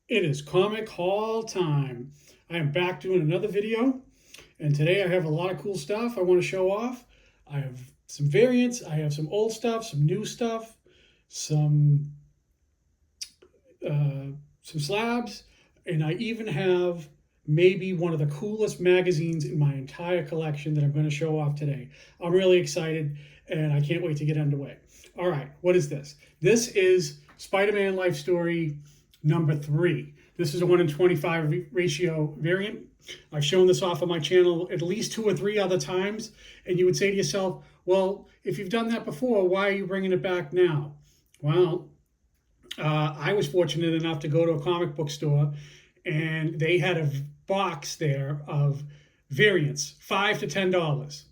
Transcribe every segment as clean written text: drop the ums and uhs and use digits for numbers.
It is comic haul time. I am back doing another video, and today I have a lot of cool stuff I want to show off. I have some variants, I have some old stuff, some new stuff, some uh, some slabs, and I even have maybe one of the coolest magazines in my entire collection that I'm going to show off today. I'm really excited, and I can't wait to get underway. All right, what is this? This is Spider-Man Life Story number 3. This is a 1 in 25 ratio variant. I've shown this off on my channel at least 2 or 3 other times, and you would say to yourself, well, if you've done that before, why are you bringing it back now? Well, I was fortunate enough to go to a comic book store, and they had a box there of variants, $5 to $10,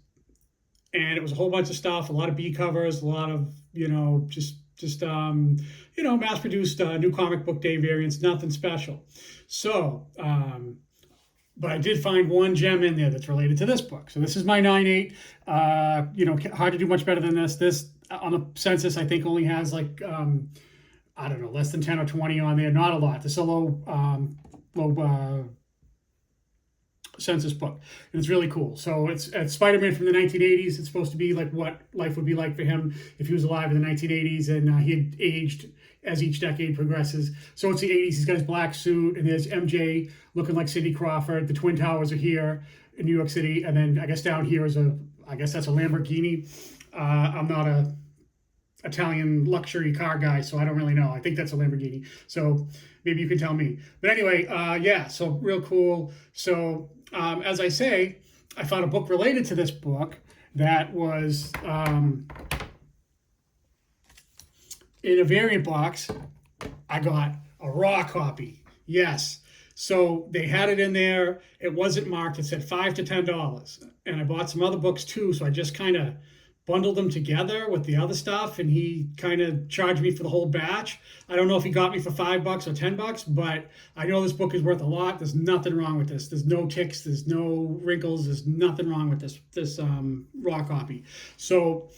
and it was a whole bunch of stuff, a lot of B covers, a lot of just mass produced new comic book day variants, nothing special. So, but I did find one gem in there that's related to this book. So this is my 9/8. Hard to do much better than this. This on the census, I think, only has like I don't know, less than 10 or 20 on there. Not a lot. This is a low census book, and it's really cool. So it's Spider-Man from the 1980s. It's supposed to be like what life would be like for him if he was alive in the 1980s, and he had aged as each decade progresses. So it's the 80s. He's got his black suit, and there's MJ looking like Cindy Crawford. The Twin Towers are here in New York City, and then I guess down here is I guess that's a Lamborghini. I'm not a Italian luxury car guy, so I don't really know. I think that's a Lamborghini. So maybe you can tell me. But anyway, yeah, so real cool. So as I say, I found a book related to this book that was in a variant box. I got a raw copy. Yes. So they had it in there. It wasn't marked. It said $5 to $10. And I bought some other books too. So I just kind of bundled them together with the other stuff, and he kind of charged me for the whole batch. I don't know if he got me for $5 or $10, but I know this book is worth a lot. There's nothing wrong with this. There's no ticks. There's no wrinkles. There's nothing wrong with this raw copy. So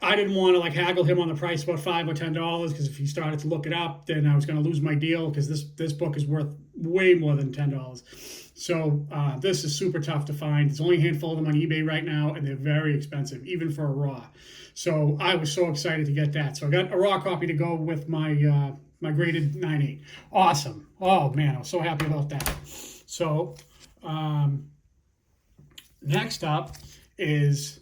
I didn't want to like haggle him on the price about $5 or $10, because if he started to look it up, then I was going to lose my deal, because this book is worth way more than $10. So this is super tough to find. There's only a handful of them on eBay right now, and they're very expensive, even for a raw. So I was so excited to get that. So I got a raw copy to go with my my graded 9/8. Awesome. Oh man, I was so happy about that. So next up is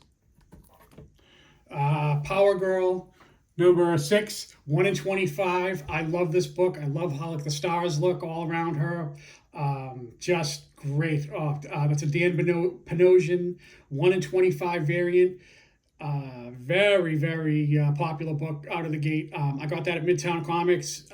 Power Girl number 6, 1 in 25. I love this book. I love how like the stars look all around her. Just great. That's a Dan Panosian 1 in 25 variant. Very, very popular book out of the gate. I got that at Midtown Comics.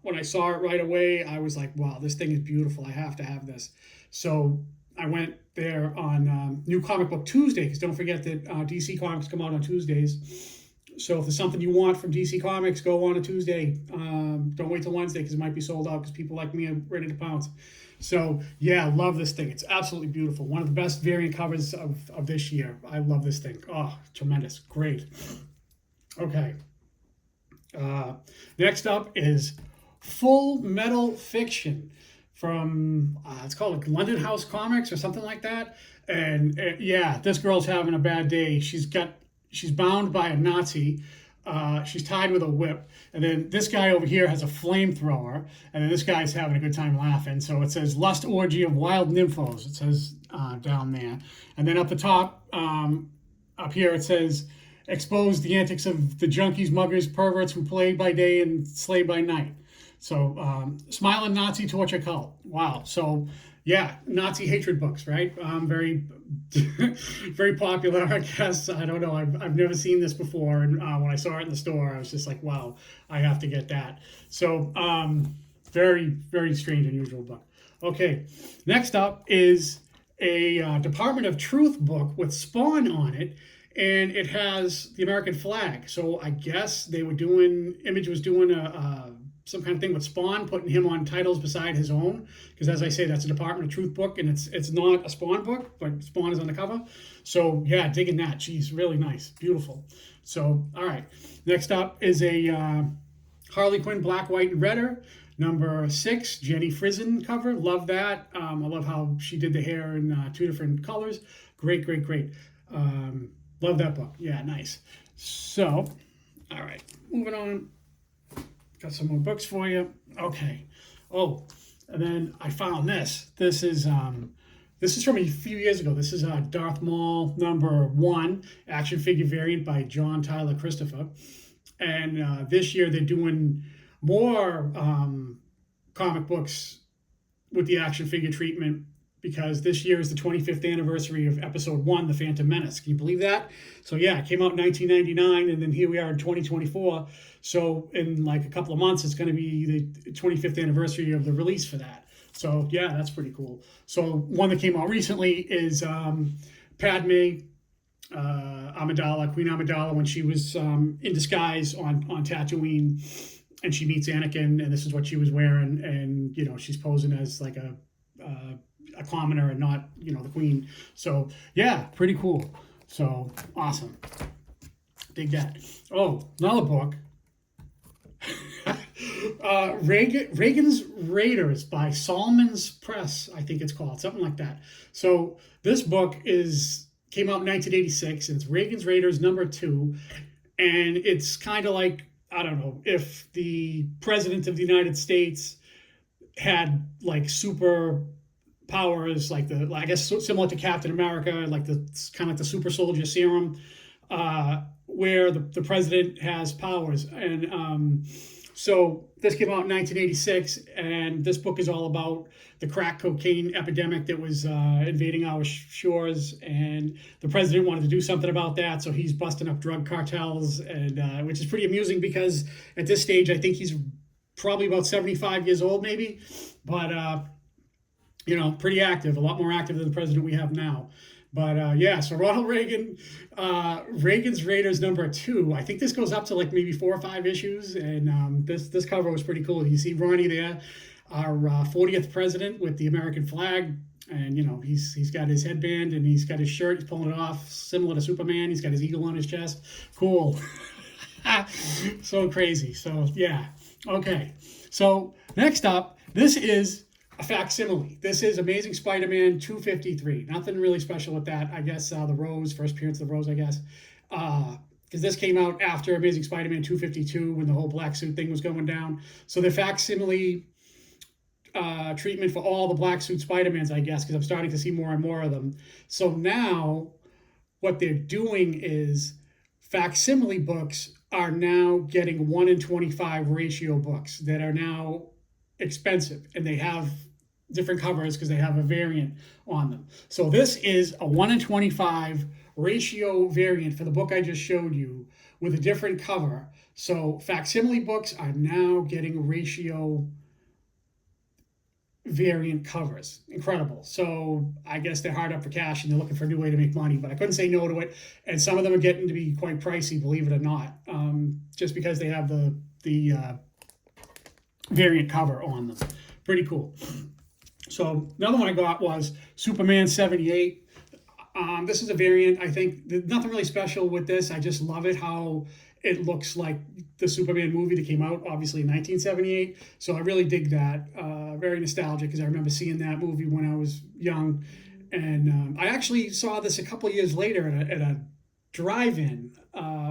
When I saw it right away, I was like, wow, this thing is beautiful. I have to have this. So I went there on New Comic Book Tuesday, because don't forget that DC Comics come out on Tuesdays. So if there's something you want from DC Comics, go on a Tuesday. Don't wait till Wednesday, because it might be sold out, because people like me are ready to pounce. So yeah, love this thing. It's absolutely beautiful. One of the best variant covers of this year. I love this thing. Oh, tremendous. Great. Okay. Next up is Full Metal Fiction from, it's called like London House Comics or something like that. And yeah, this girl's having a bad day. She's bound by a Nazi. She's tied with a whip. And then this guy over here has a flamethrower. And then this guy's having a good time laughing. So it says Lust Orgy of Wild Nymphos. It says down there. And then up the top, up here, it says expose the antics of the junkies, muggers, perverts who play by day and slay by night. So smiling Nazi torture cult. Wow. So yeah, Nazi hatred books, right? Very, very popular, I guess. I don't know. I've never seen this before, and when I saw it in the store, I was just like, wow, I have to get that. So very, very strange, unusual book. Okay, next up is a Department of Truth book with Spawn on it, and it has the American flag. So I guess Image was doing some kind of thing with Spawn, putting him on titles beside his own, because as I say, that's a Department of Truth book, and it's not a Spawn book, but Spawn is on the cover. So yeah, digging that. Geez, really nice, beautiful. So all right, next up is a Harley Quinn Black, White, and Redder. Number 6, Jenny Frison cover. Love that. I love how she did the hair in 2 different colors. Great, great, great. Love that book. Yeah, nice. So, all right, moving on. Got some more books for you. Okay. Oh, and then I found this. This is from a few years ago. This is Darth Maul number 1 action figure variant by John Tyler Christopher. And this year they're doing more comic books with the action figure treatment, because this year is the 25th anniversary of episode 1, The Phantom Menace. Can you believe that? So yeah, it came out in 1999, and then here we are in 2024. So in like a couple of months, it's going to be the 25th anniversary of the release for that. So yeah, that's pretty cool. So one that came out recently is Padme Amidala, Queen Amidala, when she was in disguise on Tatooine, and she meets Anakin, and this is what she was wearing, and she's posing as like a commoner and not the queen. So yeah, pretty cool. So awesome, dig that. Oh, another book. Reagan's Raiders by Solomon's Press, I think it's called, something like that. So this book came out in 1986, and it's Reagan's Raiders number 2, and it's kind of like, I don't know, if the president of the United States had like super powers, like I guess similar to Captain America, like the kind of like the super soldier serum, where the president has powers. And so this came out in 1986, and this book is all about the crack cocaine epidemic that was invading our shores, and the president wanted to do something about that, so he's busting up drug cartels, and which is pretty amusing, because at this stage I think he's probably about 75 years old maybe, but pretty active, a lot more active than the president we have now. But yeah, so Ronald Reagan, Reagan's Raiders number 2. I think this goes up to like maybe 4 or 5 issues, and this cover was pretty cool. You see Ronnie there, our 40th president with the American flag, and he's got his headband and he's got his shirt. He's pulling it off, similar to Superman. He's got his eagle on his chest. Cool, so crazy. So yeah, okay. So next up, this is a facsimile. This is Amazing Spider-Man 253. Nothing really special with that. I guess the Rose, first appearance of the Rose, I guess. Because this came out after Amazing Spider-Man 252 when the whole black suit thing was going down. So the facsimile treatment for all the black suit Spider-Mans, I guess, because I'm starting to see more and more of them. So now what they're doing is facsimile books are now getting 1 in 25 ratio books that are now expensive, and they have different covers because they have a variant on them. So this is a 1 in 25 ratio variant for the book I just showed you with a different cover. So facsimile books are now getting ratio variant covers. Incredible. So I guess they're hard up for cash and they're looking for a new way to make money, but I couldn't say no to it. And some of them are getting to be quite pricey, believe it or not, just because they have the variant cover on them. Pretty cool. So another one I got was Superman 78. This is a variant. I think there's nothing really special with this. I just love it how it looks like the Superman movie that came out obviously in 1978. So I really dig that. Very nostalgic, because I remember seeing that movie when I was young. And I actually saw this a couple of years later at a drive-in,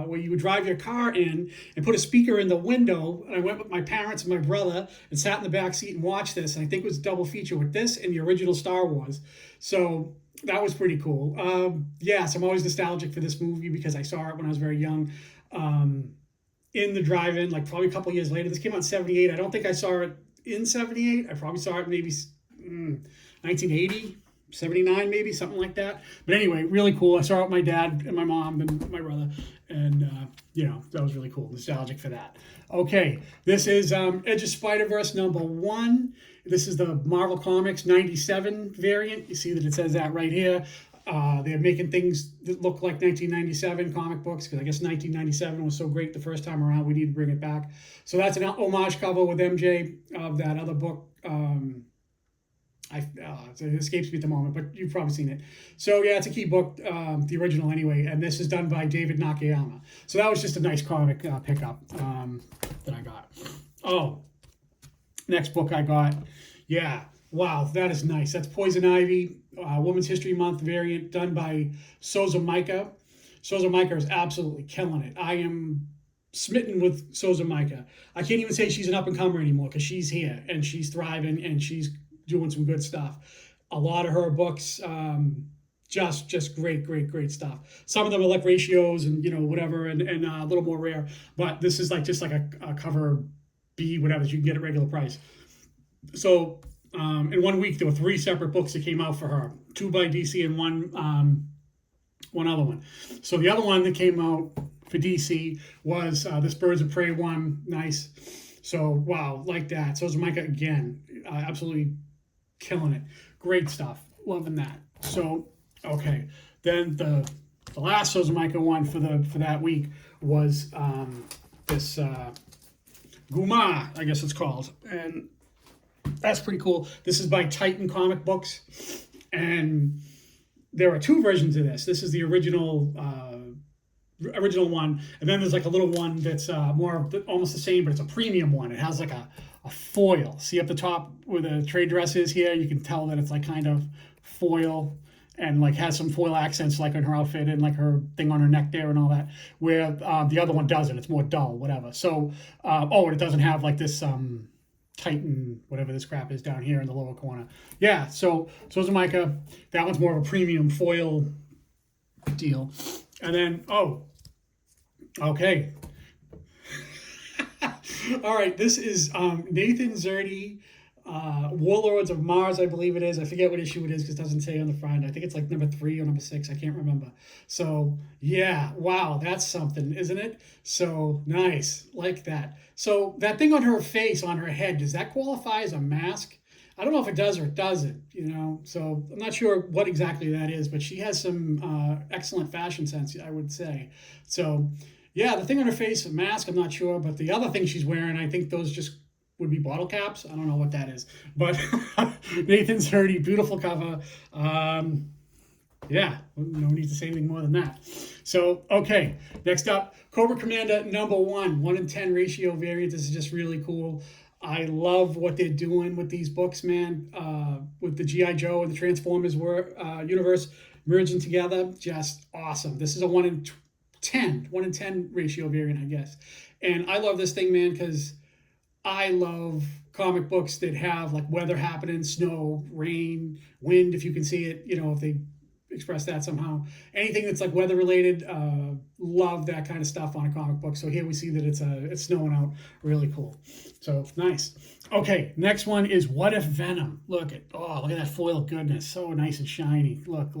where you would drive your car in and put a speaker in the window. And I went with my parents and my brother and sat in the back seat and watched this. And I think it was a double feature with this and the original Star Wars. So that was pretty cool. Yes, I'm always nostalgic for this movie because I saw it when I was very young, in the drive-in, like probably a couple of years later. This came out in 78. I don't think I saw it in 78. I probably saw it maybe 1980. 79 maybe, something like that. But anyway, really cool. I saw it with my dad and my mom and my brother, and that was really cool. Nostalgic for that. Okay, this is Edge of Spider-Verse number 1. This is the Marvel Comics 97 variant. You see that it says that right here. They're making things that look like 1997 comic books, because I guess 1997 was so great the first time around, we need to bring it back. So that's an homage cover with MJ of that other book, it escapes me at the moment, but you've probably seen it. So yeah, it's a key book, the original anyway, and this is done by David Nakayama. So that was just a nice comic pickup that I got. Oh, next book I got, yeah, wow, that is nice. That's Poison Ivy, Women's History Month variant done by Souza Micah. Souza Micah is absolutely killing it. I am smitten with Souza Micah. I can't even say she's an up and comer anymore because she's here and she's thriving and she's doing some good stuff. A lot of her books, just great stuff. Some of them are like ratios and whatever and a little more rare, but this is like just like a cover B whatever that you can get at regular price. So in 1 week there were 3 separate books that came out for her, 2 by DC and one other one. So the other one that came out for DC was this Birds of Prey one. Nice. So wow, like that. So is Micah again, absolutely killing it. Great stuff. Loving that. So okay, then the last Souza Micah one for that week was this Guma, I guess it's called, and that's pretty cool. This is by Titan Comic Books, and there are 2 versions of this. This is the original one, and then there's like a little one that's more almost the same, but it's a premium one. It has like a foil. See up the top where the trade dress is here? You can tell that it's like kind of foil and like has some foil accents like on her outfit and like her thing on her neck there and all that. Where the other one doesn't. It's more dull, whatever. So, and it doesn't have like this Titan, whatever this crap is down here in the lower corner. Yeah, so is Micah. That one's more of a premium foil deal. And then, okay. All right, this is Nathan Zerdy, Warlords of Mars, I believe it is. I forget what issue it is because it doesn't say on the front. I think it's like number 3 or number 6. I can't remember. So, yeah, wow, that's something, isn't it? So, nice, like that. So, that thing on her face, on her head, does that qualify as a mask? I don't know if it does or it doesn't, So, I'm not sure what exactly that is, but she has some excellent fashion sense, I would say. So, yeah, the thing on her face, a mask, I'm not sure, but the other thing she's wearing, I think those just would be bottle caps. I don't know what that is, but Nathan Zerdy, beautiful cover. Yeah, no need to say anything more than that. So, okay, next up, Cobra Commander number 1, 1-in-10 ratio variant. This is just really cool. I love what they're doing with these books, man. With the G.I. Joe and the Transformers universe merging together, just awesome. This is a 1-in-10 ratio variant, I guess. And I love this thing, man, because I love comic books that have like weather happening, snow, rain, wind, if you can see it, if they express that somehow. Anything that's like weather related, love that kind of stuff on a comic book. So here we see that it's snowing out. Really cool. So nice. Okay, next one is What If Venom. Look at that foil goodness. So nice and shiny. Look.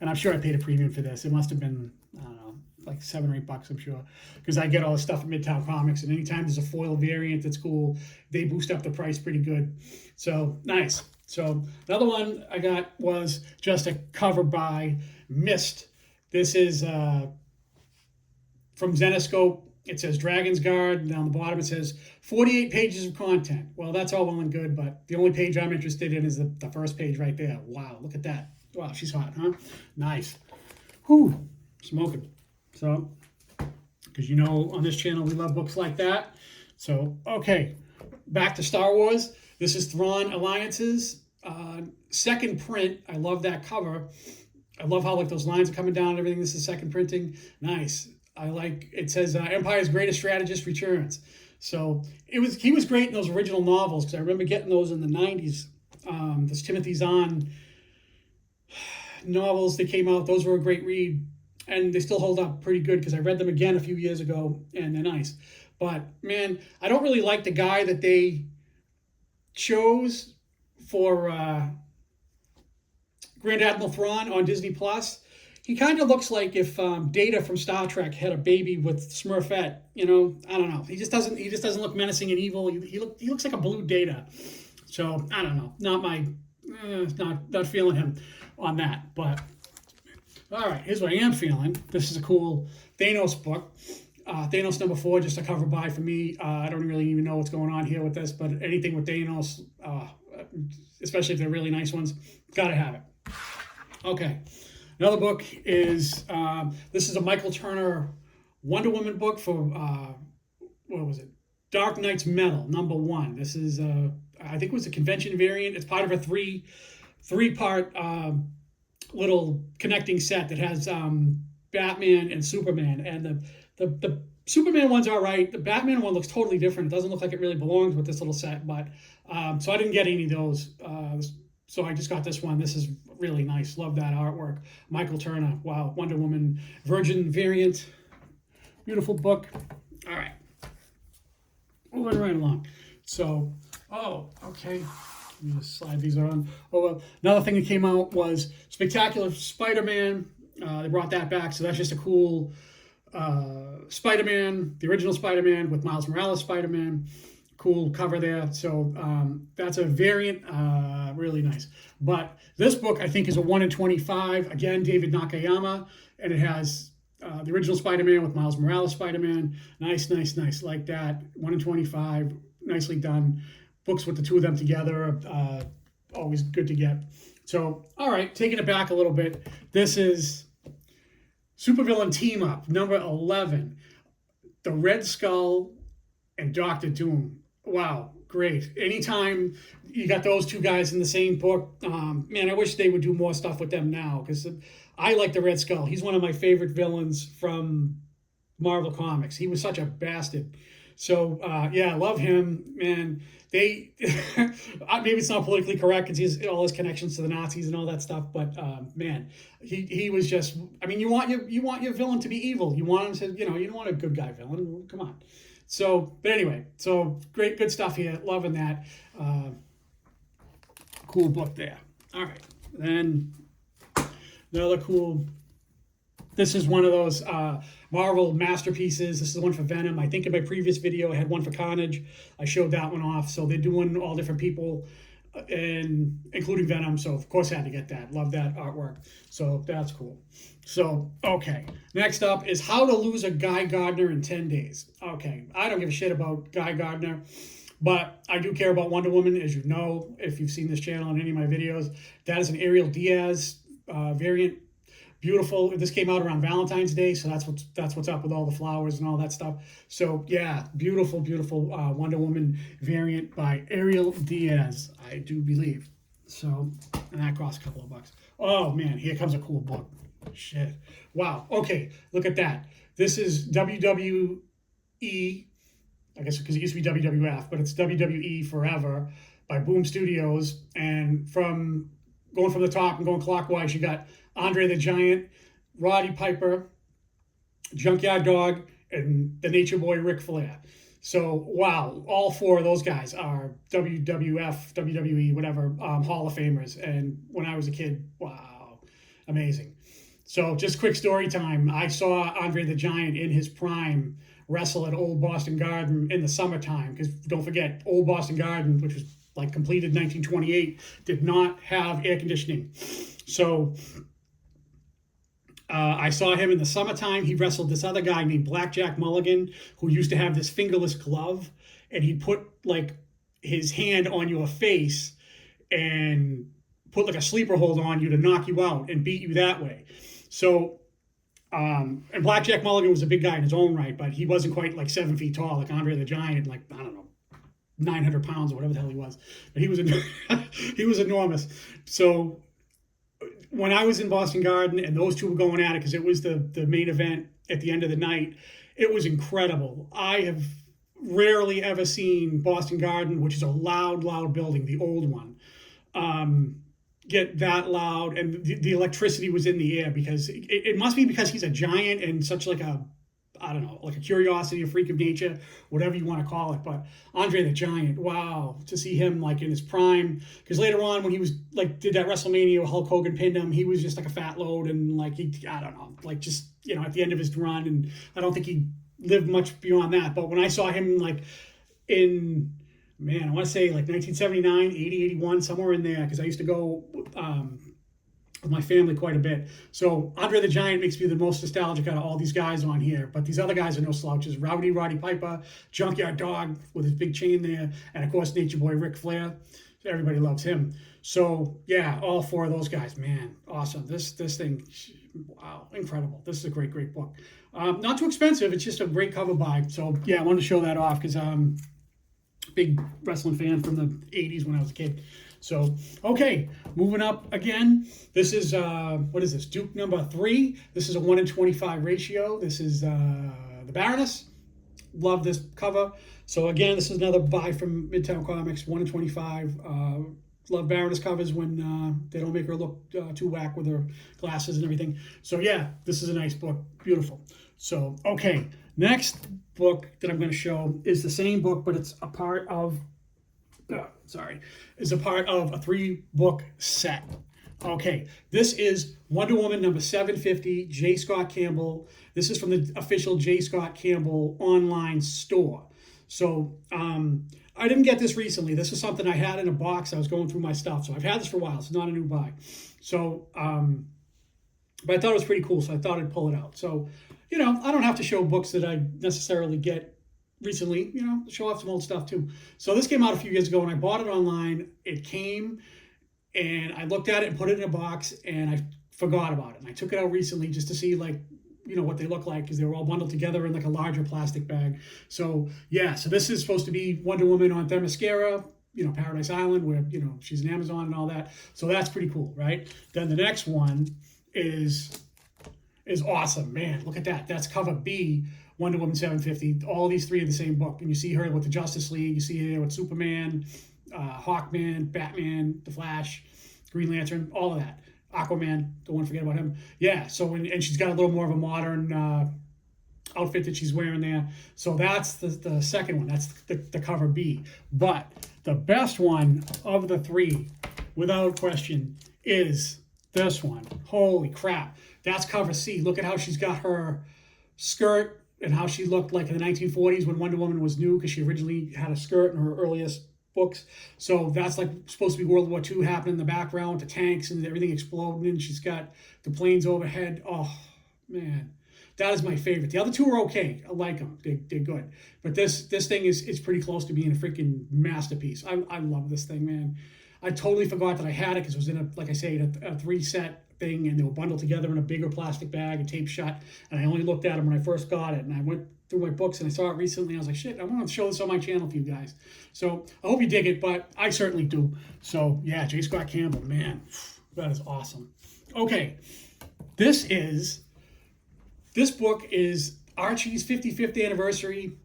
And I'm sure I paid a premium for this. It must have been, I don't know, like $7 or $8, I'm sure, because I get all this stuff at Midtown Comics, and anytime there's a foil variant that's cool, they boost up the price pretty good. So nice. So another one I got was just a cover by Mist. This is from Zenescope. It says Dragon's Guard, and down the bottom it says 48 pages of content. Well, that's all well and good, but the only page I'm interested in is the first page right there. Wow, look at that. Wow, she's hot, huh? Nice. Whew, smoking. So, because on this channel we love books like that. So, okay, back to Star Wars. This is Thrawn Alliances, second print. I love that cover. I love how like those lines are coming down and everything. This is second printing. Nice. I like, it says Empire's Greatest Strategist returns. So he was great in those original novels, because I remember getting those in the 90s. Those Timothy Zahn novels that came out, those were a great read. And they still hold up pretty good because I read them again a few years ago, and they're nice. But, man, I don't really like the guy that they chose for Grand Admiral Thrawn on Disney Plus. He kind of looks like if Data from Star Trek had a baby with Smurfette. I don't know. He just doesn't look menacing and evil. He looks like a blue Data. So I don't know. Not feeling him on that. But all right, here's what I am feeling. This is a cool Thanos book. Thanos number 4, just a cover by for me. I don't really even know what's going on here with this, but anything with Thanos, especially if they're really nice ones. Gotta have it. Okay, another book is this is a Michael Turner Wonder Woman book for what was it? Dark Knight's Metal #1. This is I think it was a convention variant. It's part of a three part little connecting set that has Batman and Superman, and the Superman one's all right. The Batman one looks totally different. It doesn't look like it really belongs with this little set, but so I didn't get any of those. So I just got this one. This is really nice. Love that artwork. Michael Turner. Wow. Wonder Woman Virgin variant. Beautiful book. All right. Moving right along. So, oh, okay. Let me just slide these on. Oh, well, another thing that came out was Spectacular Spider-Man. They brought that back, so that's just a cool Spider-Man, the original Spider-Man with Miles Morales Spider-Man. Cool cover there. So that's a variant, really nice. But this book, I think, is a 1 in 25. Again, David Nakayama, and it has the original Spider-Man with Miles Morales Spider-Man. Nice, nice, nice. Like that. 1 in 25. Nicely done. Books with the two of them together. Always good to get. So, all right, taking it back a little bit. This is Supervillain Team Up, number 11. The Red Skull and Doctor Doom. Wow, great. Anytime you got those two guys in the same book, man, I wish they would do more stuff with them now, because I like the Red Skull. He's one of my favorite villains from Marvel Comics. He was such a bastard. So, yeah, I love him, man. Maybe it's not politically correct because he's all his connections to the Nazis and all that stuff, but man, he was just. I mean, you want your villain to be evil. You want him to, you don't want a good guy villain. Come on. So, but anyway, so good stuff here. Loving that. Cool book there. All right, then another cool. This is one of those Marvel masterpieces. This is the one for Venom. I think in my previous video I had one for Carnage. I showed that one off. So they're doing all different people, and including Venom. So of course I had to get that. Love that artwork. So that's cool. So, okay. Next up is How to Lose a Guy Gardner in 10 Days. Okay, I don't give a shit about Guy Gardner, but I do care about Wonder Woman, as you know, if you've seen this channel in any of my videos. That is an Ariel Diaz variant. Beautiful. This came out around Valentine's Day, so that's what's up with all the flowers and all that stuff. So yeah, beautiful, beautiful Wonder Woman variant by Ariel Diaz, I do believe. So, and that costs a couple of bucks. Oh man, here comes a cool book. Shit. Wow. Okay, look at that. This is WWE, I guess because it used to be WWF, but it's WWE Forever by Boom Studios. And going from the top and going clockwise, you got Andre the Giant, Roddy Piper, Junkyard Dog, and the Nature Boy Ric Flair. So, wow, all four of those guys are WWF, WWE, whatever, Hall of Famers. And when I was a kid, wow, amazing. So, just quick story time. I saw Andre the Giant in his prime wrestle at Old Boston Garden in the summertime, because don't forget, Old Boston Garden, which was like completed in 1928, did not have air conditioning. So, I saw him in the summertime. He wrestled this other guy named Blackjack Mulligan, who used to have this fingerless glove, and he'd put like his hand on your face and put like a sleeper hold on you to knock you out and beat you that way. So, and Blackjack Mulligan was a big guy in his own right, but he wasn't quite like 7 feet tall like Andre the Giant, like, I don't know, 900 pounds or whatever the hell he was. But he was he was enormous. So when I was in Boston Garden and those two were going at it, because it was the main event at the end of the night, it was incredible. I have rarely ever seen Boston Garden, which is a loud, loud building, the old one, get that loud. And the electricity was in the air, because it must be because he's a giant and such like a, I don't know, like a curiosity, a freak of nature, whatever you want to call it. But Andre the Giant, wow, to see him like in his prime. Because later on, when he was like did that WrestleMania where Hulk Hogan pinned him, he was just like a fat load, and like I don't know, like just at the end of his run, and I don't think he lived much beyond that. But when I saw him like in, man, I want to say like 1979, 80, 81, somewhere in there, because I used to go with my family quite a bit. So Andre the Giant makes me the most nostalgic out of all these guys on here. But these other guys are no slouches. Roddy Piper, Junkyard Dog with his big chain there, and of course Nature Boy Ric Flair. everybody loves him. So yeah, all four of those guys, man, awesome. This thing, wow, incredible. This is a great book. Not too expensive. It's just a great cover buy. So yeah, I wanted to show that off because I'm a big wrestling fan from the '80s when I was a kid. So okay, moving up again. This is what is this? Duke number 3. This is a 1-in-25 ratio. This is the Baroness. Love this cover. So again, this is another buy from Midtown Comics, 1-in-25. Love Baroness covers when they don't make her look too whack with her glasses and everything. So yeah, this is a nice book. Beautiful. So, okay, next book that I'm going to show is the same book, but it's a part of, is a part of a 3-book set. Okay, this is Wonder Woman number 750, J. Scott Campbell. This is from the official J. Scott Campbell online store. So I didn't get this recently. This is something I had in a box. I was going through my stuff. So I've had this for a while. It's not a new buy. So, but I thought it was pretty cool. So I thought I'd pull it out. So, you know, I don't have to show books that I necessarily get recently, you know, show off some old stuff too. So this came out a few years ago and I bought it online. It came and I looked at it and put it in a box and I forgot about it. And I took it out recently just to see, like, you know, what they look like, because they were all bundled together in like a larger plastic bag. So yeah, so this is supposed to be Wonder Woman on Themyscira, you know, Paradise Island, where, you know, she's an Amazon and all that. So that's pretty cool, right? Then the next one is awesome. Man, look at that. That's cover B, Wonder Woman 750. All these 3 are the same book. And you see her with the Justice League. You see her with Superman, Hawkman, Batman, The Flash, Green Lantern, all of that. Aquaman, don't want to forget about him. Yeah, so and she's got a little more of a modern outfit that she's wearing there. So that's the second one. That's the cover B. But the best one of the 3, without question, is this one. Holy crap. That's cover C. Look at how she's got her skirt and how she looked like in the 1940s when Wonder Woman was new, because she originally had a skirt in her earliest books. So that's like supposed to be World War II happening in the background, the tanks and everything exploding, and she's got the planes overhead. Oh man, that is my favorite. The other 2 are okay. I like them. They're good. But this thing is pretty close to being a freaking masterpiece. I love this thing, man. I totally forgot that I had it because it was in a, like I say, a 3-set thing, and they were bundled together in a bigger plastic bag and taped shut. And I only looked at them when I first got it, and I went through my books and I saw it recently. I was like, shit, I want to show this on my channel for you guys. So I hope you dig it, but I certainly do. So yeah, J. Scott Campbell, man, that is awesome. Okay, this book is Archie's 55th anniversary,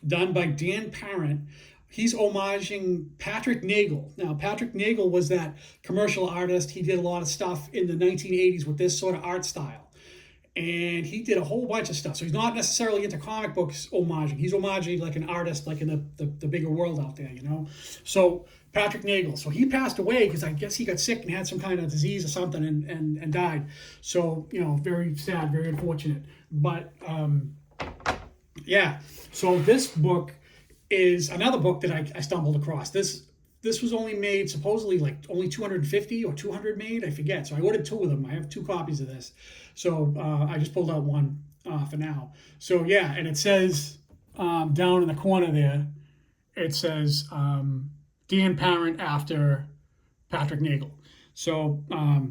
done by Dan Parent. He's homaging Patrick Nagel. Now, Patrick Nagel was that commercial artist. He did a lot of stuff in the 1980s with this sort of art style. And he did a whole bunch of stuff. So he's not necessarily into comic books homaging. He's homaging like an artist, like in the bigger world out there, you know? So Patrick Nagel. So he passed away because I guess he got sick and had some kind of disease or something and died. So, you know, very sad, very unfortunate. But yeah, so this book is another book that I stumbled across. This was only made, supposedly, like only 250 or 200 made, I forget. So I ordered 2 of them. I have 2 copies of this. So I just pulled out one for now. So yeah, and it says down in the corner there, it says Dan Parent after Patrick Nagel. So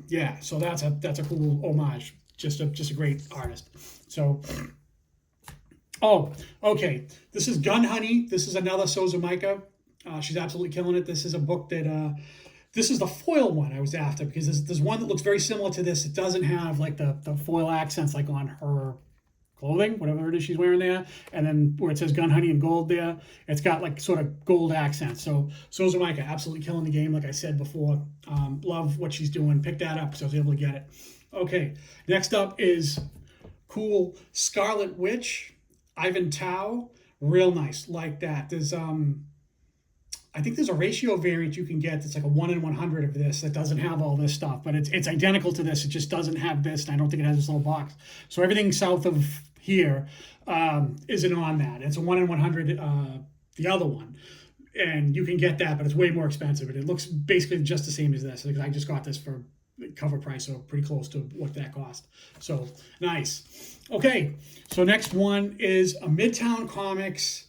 yeah, so that's a cool homage. Just a great artist. So. Oh, okay. This is Gun Honey. This is another Souza Micah. She's absolutely killing it. This is a book that, this is the foil one I was after, because there's one that looks very similar to this. It doesn't have like the foil accents like on her clothing, whatever it is she's wearing there. And then where it says Gun Honey in gold there, it's got like sort of gold accents. So Souza Micah, absolutely killing the game, like I said before. Love what she's doing. Picked that up, so I was able to get it. Okay, next up is cool Scarlet Witch. Ivan Tao, real nice, like that. There's I think there's a ratio variant you can get that's like a 1-in-100 of this that doesn't have all this stuff, but it's identical to this. It just doesn't have this, and I don't think it has this little box. So everything south of here isn't on that. It's a 1-in-100, the other one, and you can get that, but it's way more expensive. And it looks basically just the same as this. I just got this for cover price, so pretty close to what that cost. So nice. Okay, so next one is a Midtown Comics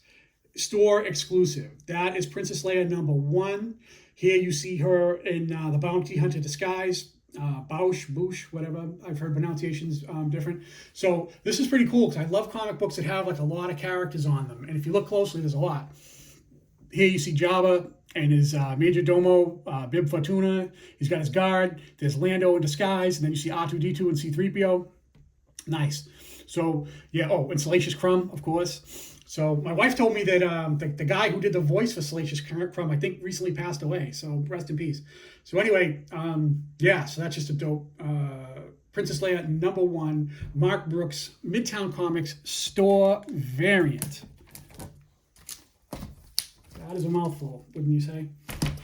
store exclusive. That is Princess Leia #1. Here you see her in the Bounty Hunter disguise. Boosh, whatever. I've heard pronunciations different. So this is pretty cool because I love comic books that have like a lot of characters on them. And if you look closely, there's a lot. Here you see Jabba and his major domo, Bib Fortuna. He's got his guard. There's Lando in disguise. And then you see R2-D2 and C-3PO. Nice. So, yeah. Oh, and Salacious Crumb, of course. So my wife told me that the guy who did the voice for Salacious Crumb, I think, recently passed away. So rest in peace. So anyway, yeah, so that's just a dope Princess Leia #1, Mark Brooks, Midtown Comics store variant. That is a mouthful, wouldn't you say?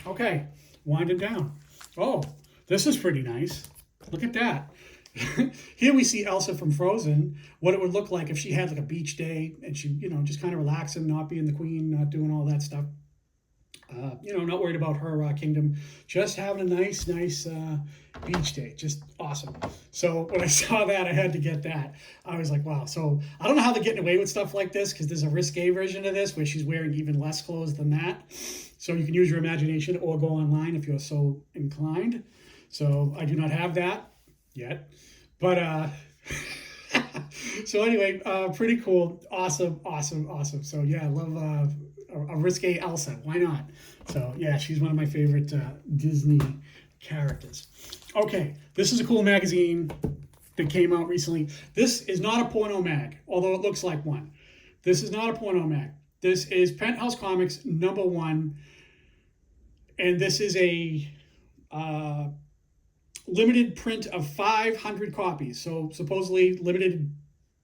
Okay, wind it down. Oh, this is pretty nice. Look at that. Here we see Elsa from Frozen, what it would look like if she had like a beach day and she, just kind of relaxing, not being the queen, not doing all that stuff. Not worried about her kingdom, just having a nice beach day. Just awesome. So when I saw that, I had to get that. I was like, wow. So I don't know how they're getting away with stuff like this because there's a risque version of this where she's wearing even less clothes than that. So you can use your imagination or go online if you're so inclined. So I do not have that yet. But so anyway, pretty cool. Awesome. So yeah, I love a risque Elsa. Why not? So yeah, she's one of my favorite Disney characters. Okay, this is a cool magazine that came out recently. This is not a porno mag, although it looks like one. This is not a porno mag. This is Penthouse Comics #1, and this is a limited print of 500 copies. So supposedly limited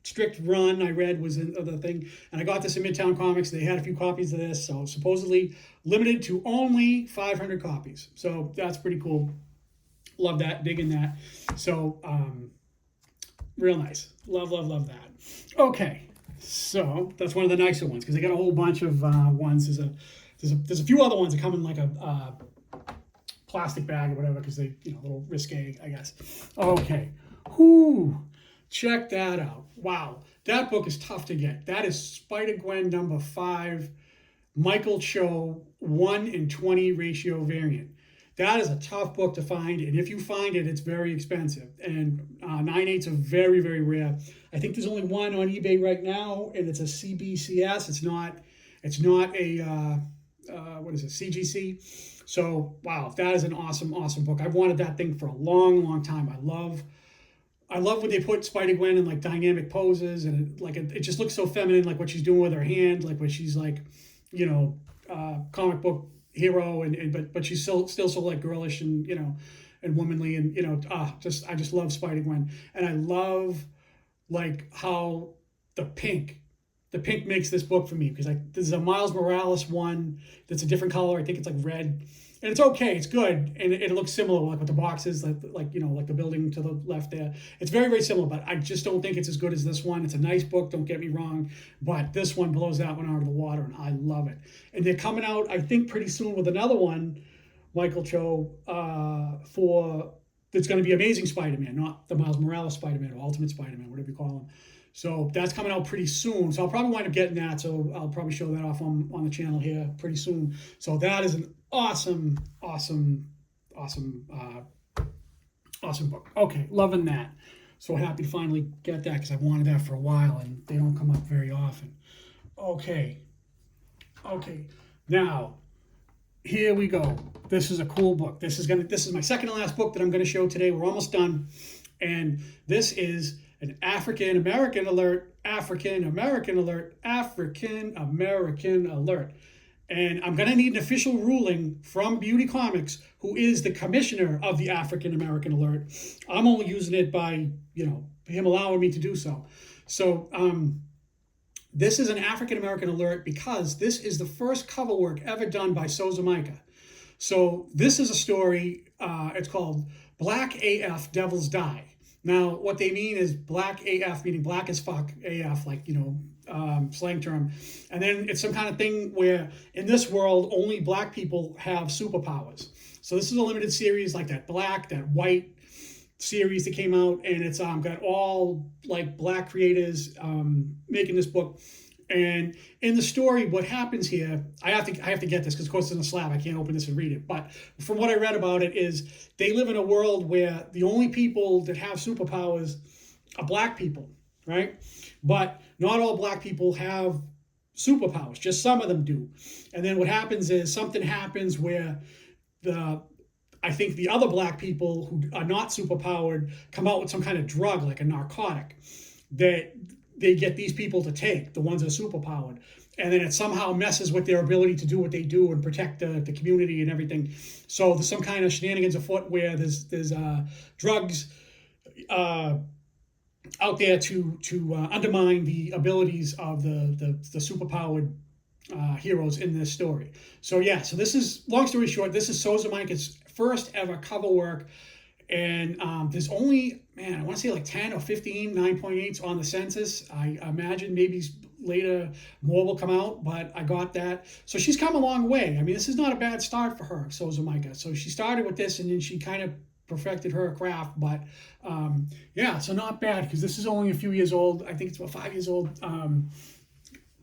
strict run, I read, was in the thing. And I got this in Midtown Comics. They had a few copies of this. So supposedly limited to only 500 copies. So that's pretty cool. Love that. Digging that. So real nice. Love that. Okay. So that's one of the nicer ones because they got a whole bunch of ones. There's a few other ones that come in like a plastic bag or whatever because they, a little risque, I guess. Okay. Whoo. Check that out. Wow. That book is tough to get. That is Spider-Gwen #5, Michael Cho 1:20 ratio variant. That is a tough book to find, and if you find it, it's very expensive. And 9/8 are very, very rare. I think there's only one on eBay right now, and it's a CBCS. It's not a what is it, CGC? So wow, that is an awesome book. I've wanted that thing for a long time. I love when they put Spider-Gwen in like dynamic poses, and it just looks so feminine, like what she's doing with her hand, like when she's like, comic book hero, but she's still so like girlish and and womanly, and I just love Spider-Gwen, and I love like how the pink makes this book for me because there's a Miles Morales one that's a different color. I think it's like red. And it's okay, it's good, and it looks similar, like with the boxes, like the building to the left there. It's very, very similar, but I just don't think it's as good as this one. It's a nice book, don't get me wrong, but this one blows that one out of the water, and I love it. And they're coming out, I think, pretty soon with another one, Michael Cho, that's going to be Amazing Spider-Man, not the Miles Morales Spider-Man or Ultimate Spider-Man, whatever you call him. So that's coming out pretty soon. So I'll probably wind up getting that. So I'll probably show that off on the channel here pretty soon. So that is an awesome book. Okay, loving that. So happy to finally get that because I've wanted that for a while and they don't come up very often. Okay. Now, here we go. This is a cool book. This is my second to last book that I'm going to show today. We're almost done. And this is an African American alert. And I'm going to need an official ruling from Beauty Comics, who is the commissioner of the African American alert. I'm only using it by, him allowing me to do so. So this is an African American alert because this is the first cover work ever done by Souza Micah. So this is a story, it's called Black AF Devils Die. Now, what they mean is black AF, meaning black as fuck, AF, like, slang term. And then it's some kind of thing where in this world, only black people have superpowers. So this is a limited series like that white series that came out. And it's got all like black creators making this book. And in the story, what happens here, I have to get this because of course it's in a slab. I can't open this and read it. But from what I read about it is they live in a world where the only people that have superpowers are black people, right? But not all black people have superpowers. Just some of them do. And then what happens is something happens where I think the other black people who are not superpowered come out with some kind of drug, like a narcotic, that they get these people to take, the ones that are superpowered. And then it somehow messes with their ability to do what they do and protect the community and everything. So there's some kind of shenanigans afoot where there's drugs out there to undermine the abilities of the superpowered heroes in this story. So yeah, so this is, long story short, this is Sozomaika's first ever cover work. And there's only, man, I want to say like 10 or 15 9.8s on the census. I imagine maybe later more will come out, but I got that. So she's come a long way. I mean, this is not a bad start for her, Sozomaika. So she started with this and then she kind of perfected her craft. But yeah, so not bad because this is only a few years old. I think it's about 5 years old.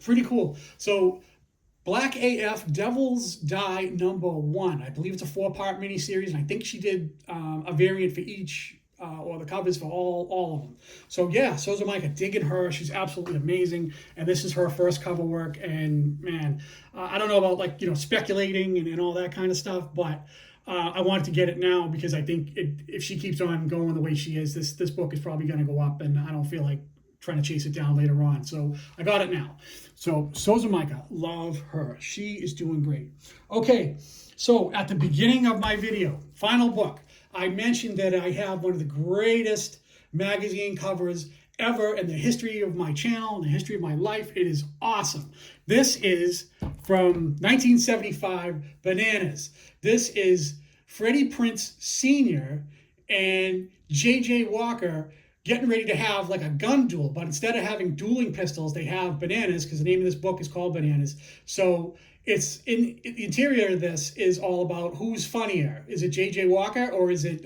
Pretty cool. So Black AF Devils Die #1. I believe it's a 4-part miniseries, and I think she did a variant for each, or the covers for all of them. So yeah, Sozomaika, digging her. She's absolutely amazing, and this is her first cover work. And man, I don't know about like speculating and all that kind of stuff, but I wanted to get it now because I think if she keeps on going the way she is, this book is probably going to go up, and I don't feel like trying to chase it down later on. So I got it now. So Sozomaika, love her. She is doing great. Okay, so at the beginning of my video, final book, I mentioned that I have one of the greatest magazine covers ever in the history of my channel, in the history of my life. It is awesome. This is from 1975, Bananas. This is Freddie Prinze Sr. and J.J. Walker getting ready to have like a gun duel, but instead of having dueling pistols, they have bananas because the name of this book is called Bananas. So it's in the interior of this is all about who's funnier. Is it J.J. Walker or is it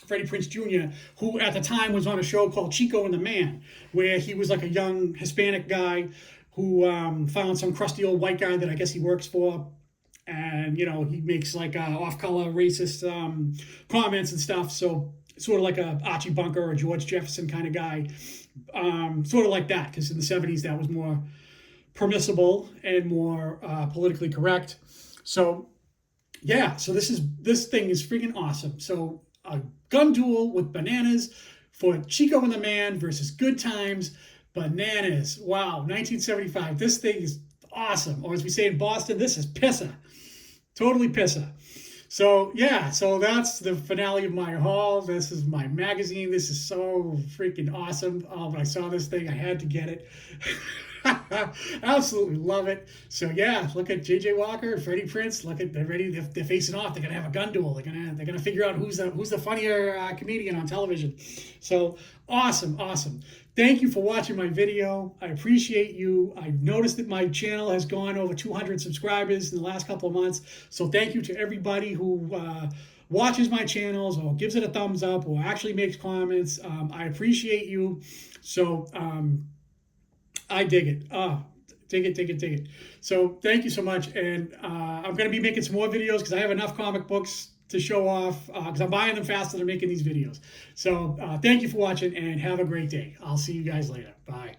Freddie Prinze Jr., who at the time was on a show called Chico and the Man, where he was like a young Hispanic guy who found some crusty old white guy that I guess he works for. And, he makes like off-color racist comments and stuff. So sort of like a Archie Bunker or George Jefferson kind of guy, sort of like that, because in the 70s that was more permissible and more politically correct. So yeah, so this thing is freaking awesome. So a gun duel with bananas for Chico and the Man versus Good Times. Bananas. Wow, 1975. This thing is awesome. Or as we say in Boston, this is pissa. Totally pissa. So yeah, so that's the finale of my haul. This is my magazine. This is so freaking awesome. When I saw this thing, I had to get it. Absolutely love it. So yeah, look at J.J. Walker and Freddie Prinze. Look at they're ready. They're facing off. They're gonna have a gun duel. They're gonna figure out who's the funnier comedian on television. So awesome. Thank you for watching my video. I appreciate you. I've noticed that my channel has gone over 200 subscribers in the last couple of months. So thank you to everybody who watches my channels or gives it a thumbs up or actually makes comments. I appreciate you. So I dig it. Dig it. So thank you so much. And I'm going to be making some more videos because I have enough comic books to show off because I'm buying them faster than making these videos. So thank you for watching and have a great day. I'll see you guys later. Bye.